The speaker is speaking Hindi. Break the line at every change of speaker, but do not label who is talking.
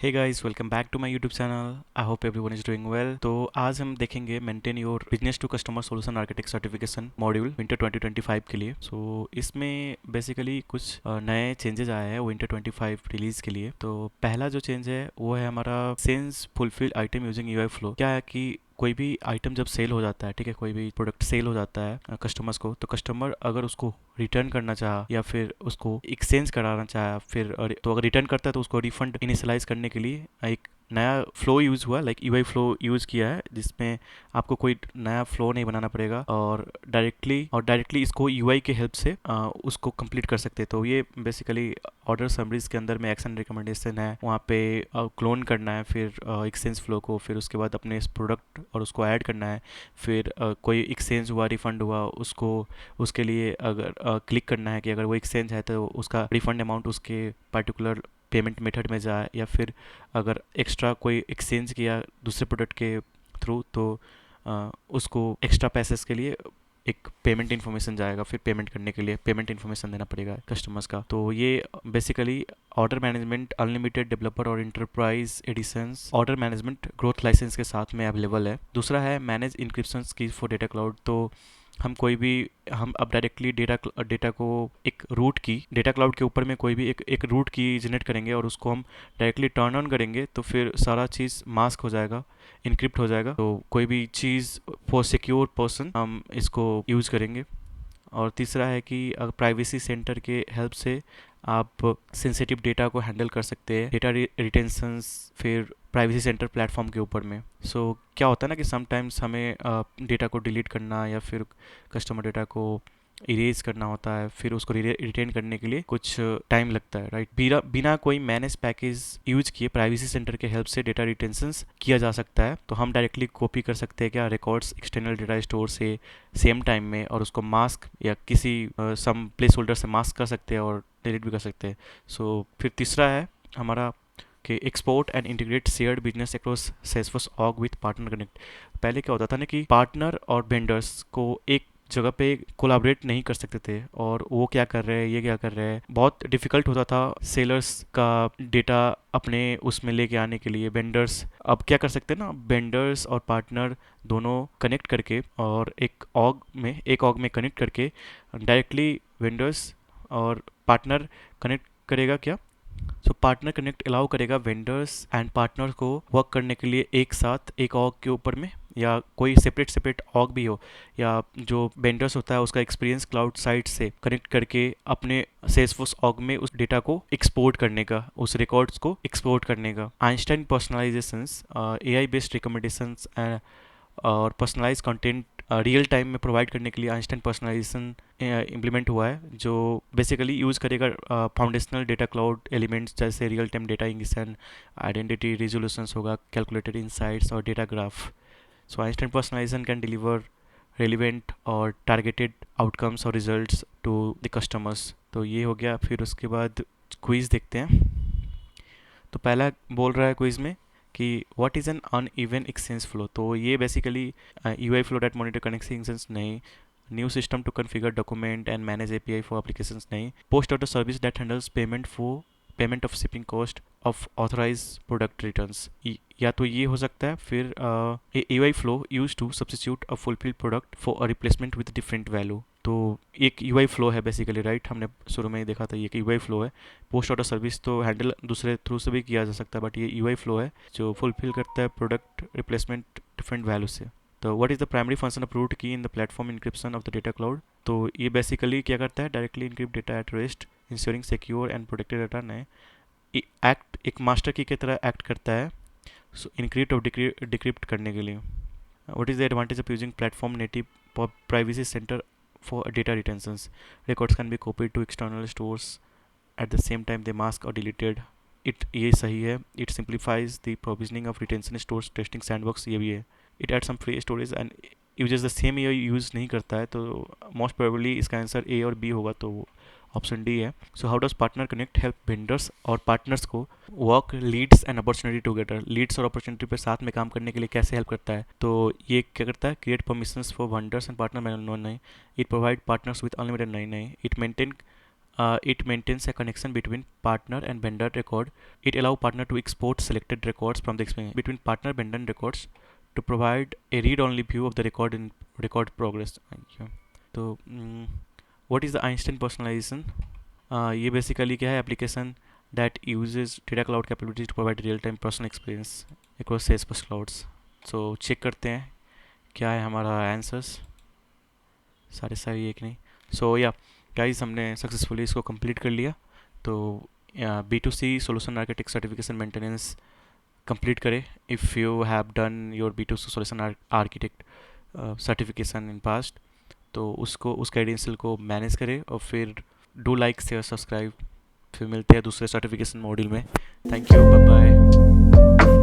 Hey guys, welcome back to my YouTube channel. I hope everyone is doing well. तो आज हम देखेंगे maintain your business to customer solution architect certification module winter 2025 के लिए। इसमें बेसिकली कुछ नए चेंजेस आए हैं विंटर 25 रिलीज के लिए। तो पहला जो चेंज है वो है हमारा sense fulfil item using UI flow. क्या है कि कोई भी आइटम जब सेल हो जाता है, ठीक है, कोई भी प्रोडक्ट सेल हो जाता है कस्टमर्स को, तो कस्टमर अगर उसको रिटर्न करना चाहा या फिर उसको एक्सचेंज कराना चाहा, फिर तो अगर रिटर्न करता है तो उसको रिफंड इनिशियलाइज करने के लिए एक नया फ्लो यूज़ हुआ, लाइक यूआई फ्लो यूज़ किया है, जिसमें आपको कोई नया फ्लो नहीं बनाना पड़ेगा और डायरेक्टली इसको यूआई के हेल्प से उसको कंप्लीट कर सकते हैं। तो ये बेसिकली ऑर्डर समरीज के अंदर में एक्शन रिकमेंडेशन है, वहाँ पे क्लोन करना है, फिर एक्सचेंज फ्लो को, फिर उसके बाद अपने इस प्रोडक्ट और उसको ऐड करना है, फिर कोई एक्सचेंज हुआ, रिफंड हुआ, उसको उसके लिए अगर क्लिक करना है कि अगर वो एक्सचेंज है तो उसका रिफंड अमाउंट उसके पर्टिकुलर पेमेंट मेथड में जाए, या फिर अगर एक्स्ट्रा कोई एक्सचेंज किया दूसरे प्रोडक्ट के थ्रू तो उसको एक्स्ट्रा पैसेस के लिए एक पेमेंट इन्फॉर्मेशन जाएगा, फिर पेमेंट करने के लिए पेमेंट इन्फॉर्मेशन देना पड़ेगा कस्टमर्स का। तो ये basically order management unlimited developer और enterprise editions order management growth license के साथ में अवेलेबल है। दूसरा है manage encryption key for data cloud. तो हम अब डायरेक्टली डेटा को एक रूट की डेटा क्लाउड के ऊपर में कोई भी एक रूट की जनरेट करेंगे और उसको हम डायरेक्टली टर्न ऑन करेंगे, तो फिर सारा चीज़ मास्क हो जाएगा, इनक्रिप्ट हो जाएगा। तो कोई भी चीज़ फॉर सिक्योर पर्सन हम इसको यूज़ करेंगे। और तीसरा है कि प्राइवेसी सेंटर के हेल्प से आप सेंसिटिव डेटा को हैंडल कर सकते हैं, डेटा रिटेंशंस, फिर प्राइवेसी सेंटर प्लेटफॉर्म के ऊपर में। क्या होता है ना कि समटाइम्स हमें डेटा को डिलीट करना या फिर कस्टमर डेटा को इरेज करना होता है, फिर उसको रिटेन करने के लिए कुछ टाइम लगता है, राइट। बिना बिना कोई मैनेज पैकेज यूज किए प्राइवेसी सेंटर के हेल्प से डेटा रिटेंशंस किया जा सकता है। तो हम डायरेक्टली कॉपी कर सकते हैं क्या रिकॉर्ड्स एक्सटर्नल डेटा स्टोर से सेम टाइम में, और उसको मास्क या किसी सम प्लेस होल्डर से मास्क कर सकते हैं और डिलीट भी कर सकते हैं। फिर तीसरा है हमारा कि export and integrate shared business across Salesforce org with partner connect. पहले क्या होता था ना कि पार्टनर और वेंडर्स को एक जगह पे कोलाबरेट नहीं कर सकते थे, और वो क्या कर रहे हैं, ये क्या कर रहे हैं, बहुत डिफिकल्ट होता था सेलर्स का डेटा अपने उसमें लेके आने के लिए। वेंडर्स अब क्या कर सकते हैं ना, वेंडर्स और पार्टनर दोनों कनेक्ट करके और एक ऑग में कनेक्ट करके डायरेक्टली वेंडर्स और पार्टनर कनेक्ट करेगा क्या। पार्टनर कनेक्ट अलाउ करेगा वेंडर्स एंड पार्टनर को वर्क करने के लिए एक साथ एक ऑग के ऊपर में, या कोई सेपरेट सेपरेट ऑग भी हो, या जो वेंडर्स होता है उसका एक्सपीरियंस क्लाउड साइट से कनेक्ट करके अपने सेल्सफोर्स ऑग में उस डेटा को एक्सपोर्ट करने का, उस रिकॉर्ड्स को एक्सपोर्ट करने का। Einstein Personalizations, AI based recommendations और पर्सनलाइज कंटेंट रियल टाइम में प्रोवाइड करने के लिए आइंस्टाइन पर्सनलाइजेशन इम्प्लीमेंट हुआ है, जो बेसिकली यूज़ करेगा फाउंडेशनल डेटा क्लाउड एलिमेंट्स जैसे real time data ingestion, identity resolutions होगा, कैलकुलेटेड इंसाइट्स और data graph. Einstein Personalization can deliver relevant और टारगेटेड आउटकम्स और रिजल्ट्स टू द कस्टमर्स। तो ये हो गया। फिर उसके बाद क्विज देखते हैं। तो पहला बोल रहा है क्विज में कि what is an uneven exchange flow. तो ये basically UI flow that monitor connections नहीं, new system to configure document and manage API for applications नहीं, post order service that handles payment of shipping cost of authorise product returns. या तो ये हो सकता है, फिर UI flow use to substitute a fulfil product for a replacement with different value. तो एक यूआई फ्लो है बेसिकली, राइट, हमने शुरू में ही देखा था ये कि यूआई फ्लो है। पोस्ट ऑर्डर सर्विस तो हैंडल दूसरे थ्रू से भी किया जा सकता है, बट ये यूआई फ्लो है जो फुलफिल करता है प्रोडक्ट रिप्लेसमेंट डिफरेंट वैल्यू से। तो what is the primary function of root key in the platform encryption of the data cloud. तो ये बेसिकली क्या करता है, directly encrypt data at rest ensuring secure and protected data ने एक्ट एक मास्टर की तरह एक्ट करता है इनक्रिप्ट और डिक्रिप्ट करने के लिए। What is the advantage of using platform native privacy center for data retentions. Records can be copied to external stores at the same time they mask और डिलीटेड। ये सही है। It simplifies the provisioning of retention stores testing sandbox, ये भी है। It add some free storage and uses the same, ये यूज़ नहीं करता है, तो मोस्ट प्रोबेबली इसका आंसर ए और बी होगा, तो ऑप्शन डी है। How does partner connect help vendors और पार्टनर्स को work leads and opportunity together. Leads और अपॉर्चुनिटी पे साथ में काम करने के लिए कैसे हेल्प करता है। तो ये क्या करता है, create permissions for vendors and partner नहीं, it provide partners with unlimited नहीं, it maintain It maintains a connection between partner and vendor record. It allow partner to export selected records from the experience between partner vendor records to provide a read-only view of the record in record progress. Thank you. तो what is the Einstein personalization? ये बेसिकली क्या है, application that uses data cloud capability to provide real time personal experience across Salesforce clouds. So check करते हैं क्या है हमारा आंसर्स. सारे सही एक नहीं. सो या गाइस, हमने सक्सेसफुली इसको कंप्लीट कर लिया. तो B2C solution architect certification maintenance complete करें. If you have done your B2C solution architect certification in past, तो उसको उस क्रेडेंशियल को मैनेज करें और फिर डू लाइक शेयर सब्सक्राइब. फिर मिलते हैं दूसरे सर्टिफिकेशन मॉड्यूल में. Thank you, bye bye.